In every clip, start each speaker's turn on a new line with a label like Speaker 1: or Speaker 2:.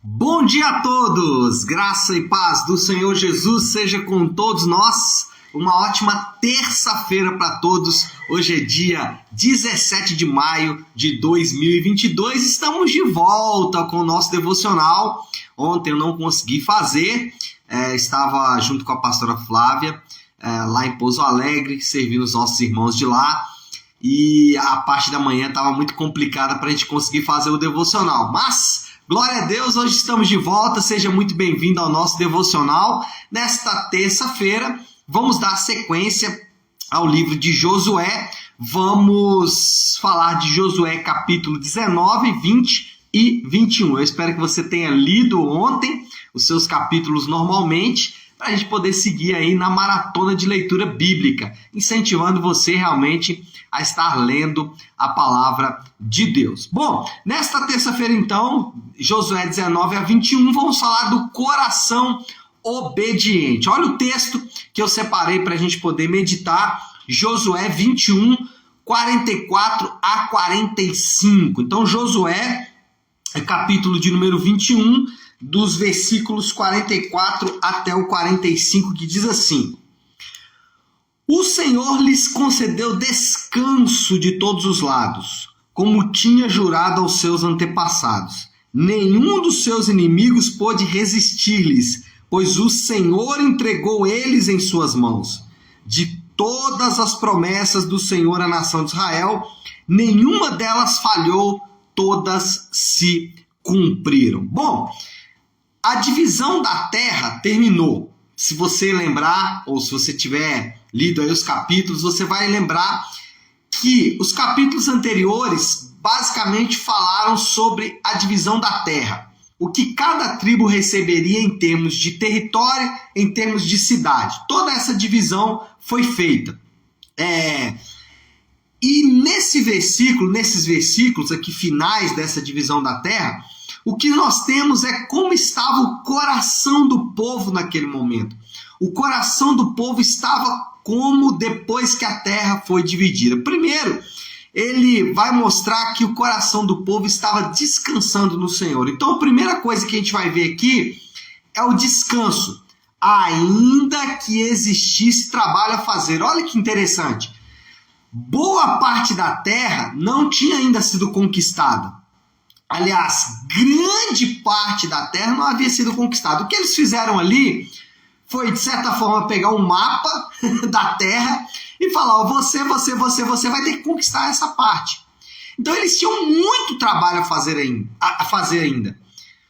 Speaker 1: Bom dia a todos! Graça e paz do Senhor Jesus seja com todos nós. Uma ótima terça-feira para todos. Hoje é dia 17 de maio de 2022. Estamos de volta com o nosso devocional. Ontem eu não consegui fazer. Estava junto com a pastora Flávia lá em Pouso Alegre, servindo os nossos irmãos de lá. E a parte da manhã estava muito complicada para a gente conseguir fazer o devocional. Mas, glória a Deus, hoje estamos de volta. Seja muito bem-vindo ao nosso devocional. Nesta terça-feira, vamos dar sequência ao livro de Josué. Vamos falar de Josué capítulo 19, 20 e 21. Eu espero que você tenha lido ontem os seus capítulos normalmente, para a gente poder seguir aí na maratona de leitura bíblica, incentivando você realmente a estar lendo a palavra de Deus. Bom, nesta terça-feira então, Josué 19 a 21, vamos falar do coração obediente. Olha o texto que eu separei para a gente poder meditar, Josué 21, 44 a 45. Então, Josué, capítulo de número 21, dos versículos 44 até o 45, que diz assim: O Senhor lhes concedeu descanso de todos os lados, como tinha jurado aos seus antepassados. Nenhum dos seus inimigos pôde resistir-lhes, pois o Senhor entregou eles em suas mãos. De todas as promessas do Senhor à nação de Israel, nenhuma delas falhou, todas se cumpriram. Bom, a divisão da terra terminou. Se você lembrar, ou se você tiver lido aí os capítulos, você vai lembrar que os capítulos anteriores basicamente falaram sobre a divisão da terra. O que cada tribo receberia em termos de território, em termos de cidade. Toda essa divisão foi feita. E nesses versículos aqui finais dessa divisão da terra, o que nós temos é como estava o coração do povo naquele momento. O coração do povo estava como depois que a terra foi dividida. Primeiro, ele vai mostrar que o coração do povo estava descansando no Senhor. Então, a primeira coisa que a gente vai ver aqui é o descanso. Ainda que existisse trabalho a fazer. Olha que interessante. Boa parte da terra não tinha ainda sido conquistada. Aliás, grande parte da terra não havia sido conquistada. O que eles fizeram ali foi, de certa forma, pegar um mapa da terra e falar, você vai ter que conquistar essa parte. Então, eles tinham muito trabalho a fazer ainda.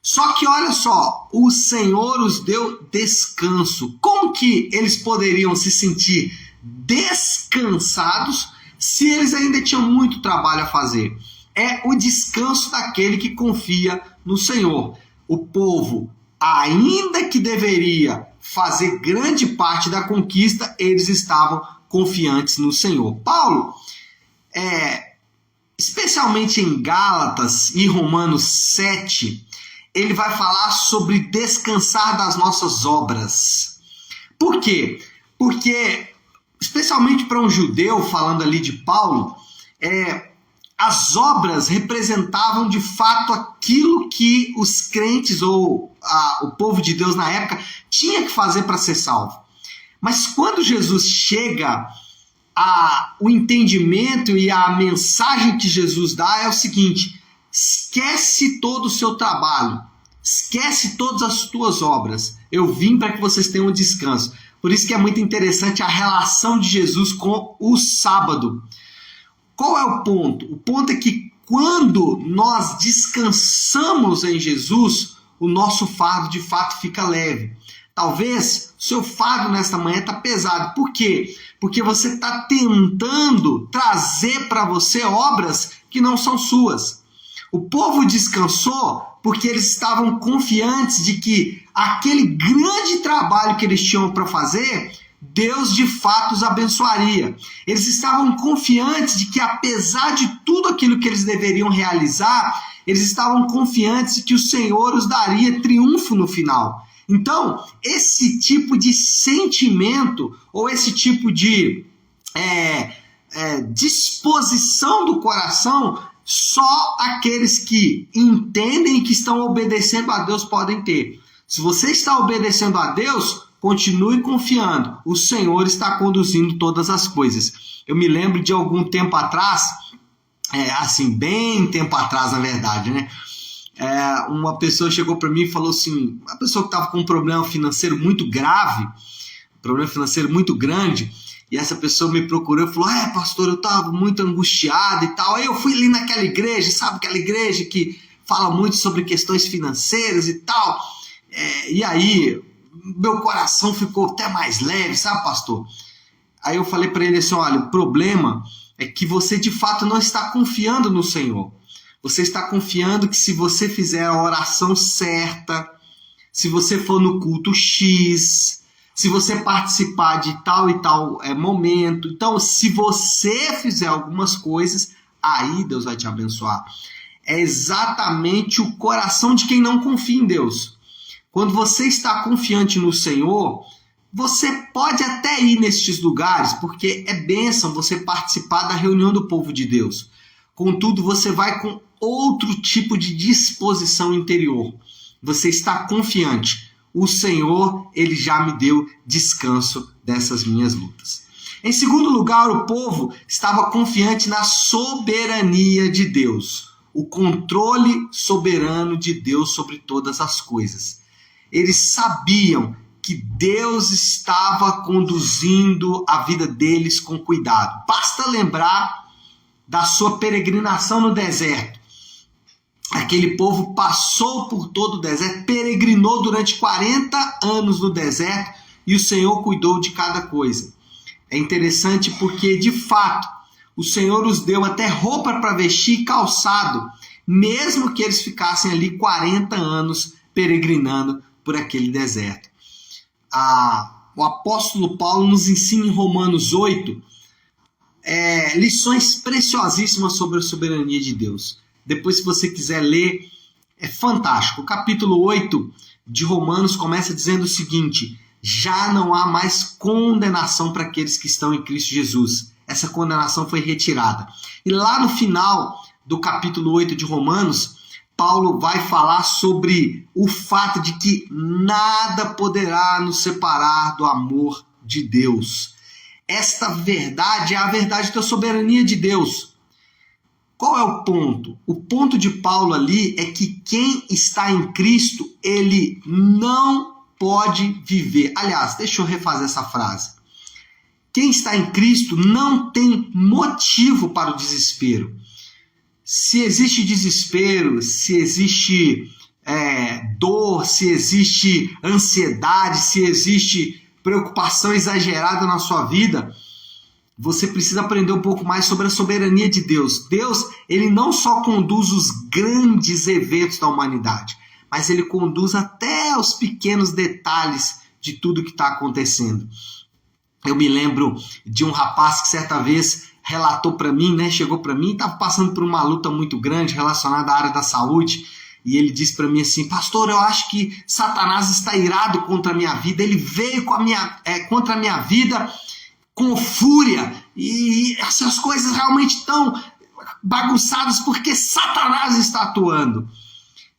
Speaker 1: Só que, olha só, o Senhor os deu descanso. Como que eles poderiam se sentir descansados se eles ainda tinham muito trabalho a fazer? É o descanso daquele que confia no Senhor. O povo, ainda que deveria fazer grande parte da conquista, eles estavam confiantes no Senhor. Paulo, especialmente em Gálatas e Romanos 7, ele vai falar sobre descansar das nossas obras. Por quê? Porque, especialmente para um judeu, falando ali de Paulo, as obras representavam de fato aquilo que os crentes ou o povo de Deus na época tinha que fazer para ser salvo. Mas quando Jesus chega, o entendimento e a mensagem que Jesus dá é o seguinte: esquece todo o seu trabalho, esquece todas as tuas obras, eu vim para que vocês tenham descanso. Por isso que é muito interessante a relação de Jesus com o sábado. Qual é o ponto? O ponto é que quando nós descansamos em Jesus, o nosso fardo de fato fica leve. Talvez o seu fardo nesta manhã está pesado. Por quê? Porque você está tentando trazer para você obras que não são suas. O povo descansou porque eles estavam confiantes de que aquele grande trabalho que eles tinham para fazer, Deus de fato os abençoaria. Eles estavam confiantes de que, apesar de tudo aquilo que eles deveriam realizar, eles estavam confiantes de que o Senhor os daria triunfo no final. Então, esse tipo de sentimento, ou esse tipo de disposição do coração, só aqueles que entendem e que estão obedecendo a Deus podem ter. Se você está obedecendo a Deus, continue confiando. O Senhor está conduzindo todas as coisas. Eu me lembro de algum tempo atrás, bem tempo atrás, na verdade, né? Uma pessoa chegou para mim e falou assim, uma pessoa que estava com um problema financeiro muito grave, um problema financeiro muito grande, e essa pessoa me procurou e falou, pastor, eu estava muito angustiado e tal. Aí eu fui ali naquela igreja, sabe, aquela igreja que fala muito sobre questões financeiras e tal. E aí, meu coração ficou até mais leve, sabe, pastor? Aí eu falei para ele assim, olha, o problema é que você de fato não está confiando no Senhor. Você está confiando que se você fizer a oração certa, se você for no culto X, se você participar de tal e tal momento, então se você fizer algumas coisas, aí Deus vai te abençoar. É exatamente o coração de quem não confia em Deus. Quando você está confiante no Senhor, você pode até ir nestes lugares, porque é bênção você participar da reunião do povo de Deus. Contudo, você vai com outro tipo de disposição interior. Você está confiante. O Senhor, Ele já me deu descanso dessas minhas lutas. Em segundo lugar, o povo estava confiante na soberania de Deus. O controle soberano de Deus sobre todas as coisas. Eles sabiam que Deus estava conduzindo a vida deles com cuidado. Basta lembrar da sua peregrinação no deserto. Aquele povo passou por todo o deserto, peregrinou durante 40 anos no deserto e o Senhor cuidou de cada coisa. É interessante porque, de fato, o Senhor os deu até roupa para vestir e calçado, mesmo que eles ficassem ali 40 anos peregrinando por aquele deserto. O apóstolo Paulo nos ensina em Romanos 8 lições preciosíssimas sobre a soberania de Deus. Depois, se você quiser ler, é fantástico. O capítulo 8 de Romanos começa dizendo o seguinte: já não há mais condenação para aqueles que estão em Cristo Jesus. Essa condenação foi retirada. E lá no final do capítulo 8 de Romanos, Paulo vai falar sobre o fato de que nada poderá nos separar do amor de Deus. Esta verdade é a verdade da soberania de Deus. Qual é o ponto? O ponto de Paulo ali é que quem está em Cristo, ele não pode viver. Aliás, deixa eu refazer essa frase. Quem está em Cristo não tem motivo para o desespero. Se existe desespero, se existe dor, se existe ansiedade, se existe preocupação exagerada na sua vida, você precisa aprender um pouco mais sobre a soberania de Deus. Deus, ele não só conduz os grandes eventos da humanidade, mas ele conduz até os pequenos detalhes de tudo que está acontecendo. Eu me lembro de um rapaz que certa vez relatou para mim, chegou para mim e estava passando por uma luta muito grande relacionada à área da saúde, e ele disse para mim assim: pastor, eu acho que Satanás está irado contra a minha vida, ele veio contra a minha vida com fúria, e essas coisas realmente estão bagunçadas porque Satanás está atuando.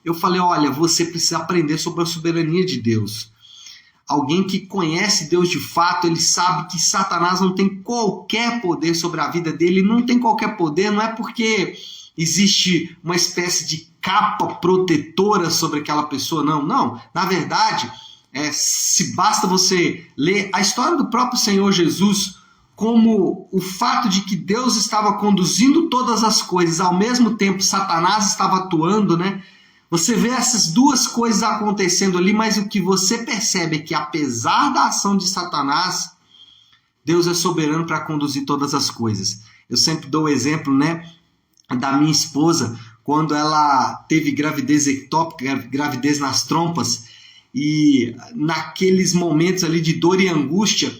Speaker 1: Eu falei: olha, você precisa aprender sobre a soberania de Deus. Alguém que conhece Deus de fato, ele sabe que Satanás não tem qualquer poder sobre a vida dele. Não tem qualquer poder, não é porque existe uma espécie de capa protetora sobre aquela pessoa, não. Na verdade, se basta você ler a história do próprio Senhor Jesus, como o fato de que Deus estava conduzindo todas as coisas, ao mesmo tempo Satanás estava atuando, Você vê essas duas coisas acontecendo ali, mas o que você percebe é que, apesar da ação de Satanás, Deus é soberano para conduzir todas as coisas. Eu sempre dou o exemplo, da minha esposa, quando ela teve gravidez ectópica, gravidez nas trompas, e naqueles momentos ali de dor e angústia,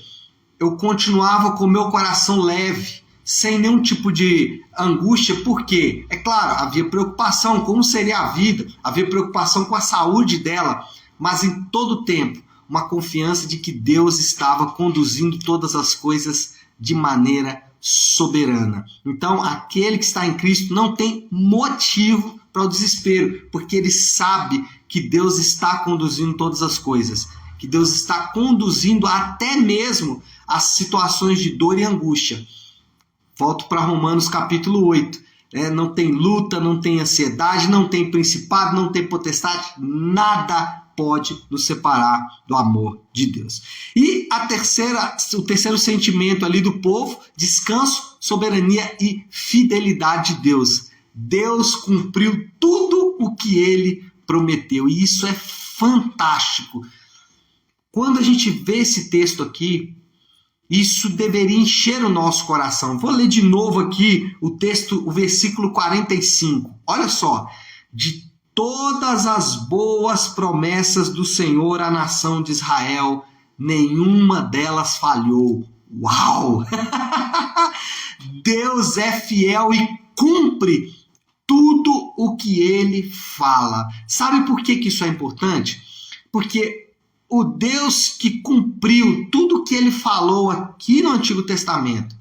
Speaker 1: eu continuava com o meu coração leve, sem nenhum tipo de angústia, porque, é claro, havia preocupação, como seria a vida, havia preocupação com a saúde dela, mas em todo tempo, uma confiança de que Deus estava conduzindo todas as coisas de maneira soberana. Então, aquele que está em Cristo não tem motivo para o desespero, porque ele sabe que Deus está conduzindo todas as coisas, que Deus está conduzindo até mesmo as situações de dor e angústia. Volto para Romanos capítulo 8. Não tem luta, não tem ansiedade, não tem principado, não tem potestade, nada pode nos separar do amor de Deus. E o terceiro sentimento ali do povo, descanso, soberania e fidelidade de Deus. Deus cumpriu tudo o que ele prometeu, e isso é fantástico. Quando a gente vê esse texto aqui, isso deveria encher o nosso coração. Vou ler de novo aqui o texto, o versículo 45. Olha só. De todas as boas promessas do Senhor à nação de Israel, nenhuma delas falhou. Uau! Deus é fiel e cumpre tudo o que ele fala. Sabe por que isso é importante? Porque o Deus que cumpriu tudo o que ele falou aqui no Antigo Testamento,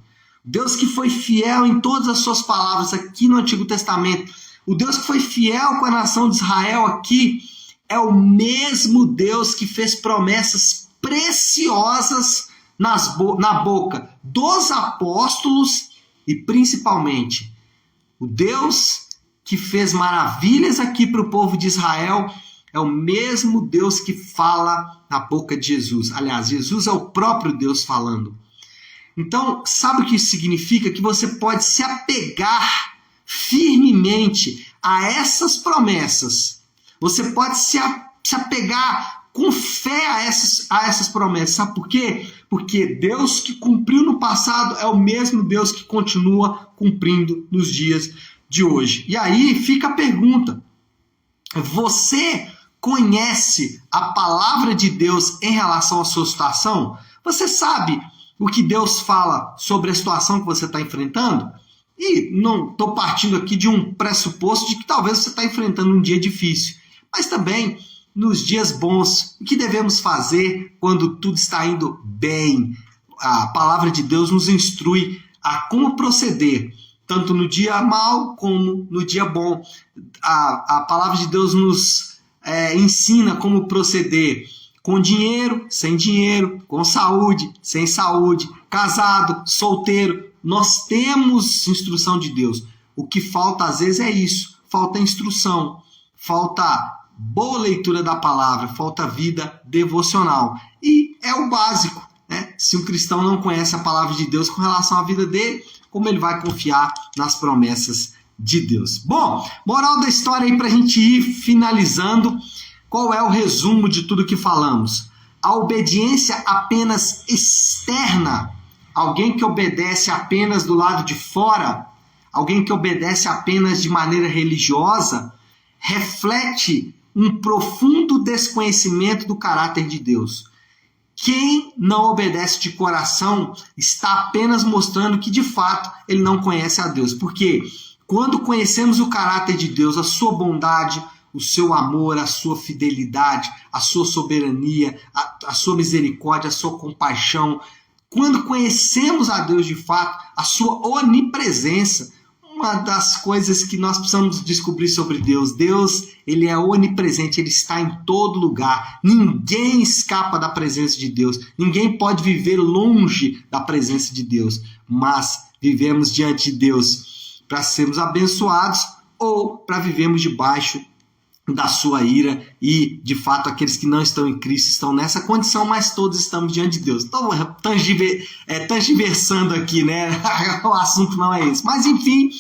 Speaker 1: Deus que foi fiel em todas as suas palavras aqui no Antigo Testamento, o Deus que foi fiel com a nação de Israel aqui, é o mesmo Deus que fez promessas preciosas na boca dos apóstolos e principalmente o Deus que fez maravilhas aqui para o povo de Israel. É o mesmo Deus que fala na boca de Jesus. Aliás, Jesus é o próprio Deus falando. Então, sabe o que isso significa? Que você pode se apegar firmemente a essas promessas. Você pode se apegar com fé a essas promessas. Sabe por quê? Porque Deus que cumpriu no passado é o mesmo Deus que continua cumprindo nos dias de hoje. E aí fica a pergunta. Você conhece a palavra de Deus em relação à sua situação? Você sabe o que Deus fala sobre a situação que você está enfrentando? E não estou partindo aqui de um pressuposto de que talvez você está enfrentando um dia difícil, mas também nos dias bons. O que devemos fazer quando tudo está indo bem? A palavra de Deus nos instrui a como proceder, tanto no dia mal como no dia bom. A palavra de Deus nos ensina como proceder com dinheiro, sem dinheiro, com saúde, sem saúde, casado, solteiro. Nós temos instrução de Deus. O que falta às vezes é isso, falta instrução, falta boa leitura da palavra, falta vida devocional. E é o básico, né? Se um cristão não conhece a palavra de Deus com relação à vida dele, como ele vai confiar nas promessas de Deus? Bom, moral da história aí para a gente ir finalizando. Qual é o resumo de tudo que falamos? A obediência apenas externa, alguém que obedece apenas do lado de fora, alguém que obedece apenas de maneira religiosa, reflete um profundo desconhecimento do caráter de Deus. Quem não obedece de coração está apenas mostrando que de fato ele não conhece a Deus. Porque quando conhecemos o caráter de Deus, a sua bondade, o seu amor, a sua fidelidade, a sua soberania, a sua misericórdia, a sua compaixão, quando conhecemos a Deus de fato, a sua onipresença, uma das coisas que nós precisamos descobrir sobre Deus. Deus, ele é onipresente, ele está em todo lugar. Ninguém escapa da presença de Deus. Ninguém pode viver longe da presença de Deus. Mas vivemos diante de Deus para sermos abençoados ou para vivermos debaixo da sua ira, e de fato aqueles que não estão em Cristo estão nessa condição, mas todos estamos diante de Deus. Então, tangiversando aqui, né? O assunto não é esse. Mas enfim,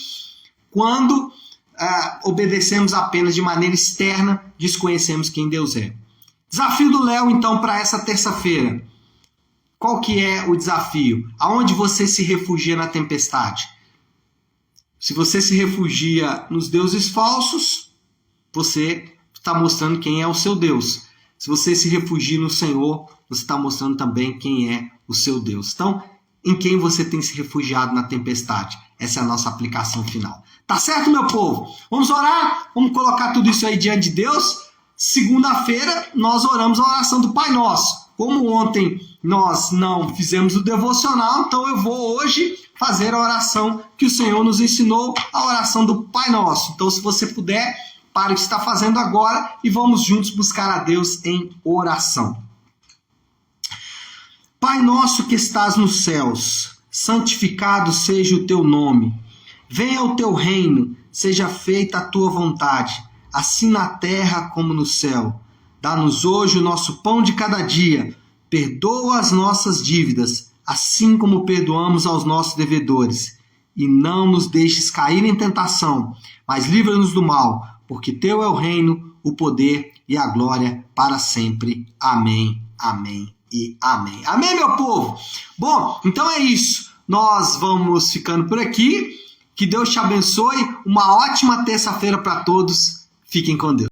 Speaker 1: quando obedecemos apenas de maneira externa, desconhecemos quem Deus é. Desafio do Léo, então, para essa terça-feira. Qual que é o desafio? Aonde você se refugia na tempestade? Se você se refugia nos deuses falsos, você está mostrando quem é o seu Deus. Se você se refugia no Senhor, você está mostrando também quem é o seu Deus. Então, em quem você tem se refugiado na tempestade? Essa é a nossa aplicação final. Tá certo, meu povo? Vamos orar? Vamos colocar tudo isso aí diante de Deus? Segunda-feira, nós oramos a oração do Pai Nosso. Como ontem nós não fizemos o devocional, então eu vou hoje fazer a oração que o Senhor nos ensinou, a oração do Pai Nosso. Então, se você puder, pare o que está fazendo agora e vamos juntos buscar a Deus em oração. Pai nosso que estás nos céus, santificado seja o teu nome. Venha o teu reino, seja feita a tua vontade, assim na terra como no céu. Dá-nos hoje o nosso pão de cada dia. Perdoa as nossas dívidas, assim como perdoamos aos nossos devedores. E não nos deixes cair em tentação, mas livra-nos do mal, porque teu é o reino, o poder e a glória para sempre. Amém, amém e amém. Amém, meu povo? Bom, então é isso. Nós vamos ficando por aqui. Que Deus te abençoe. Uma ótima terça-feira para todos. Fiquem com Deus.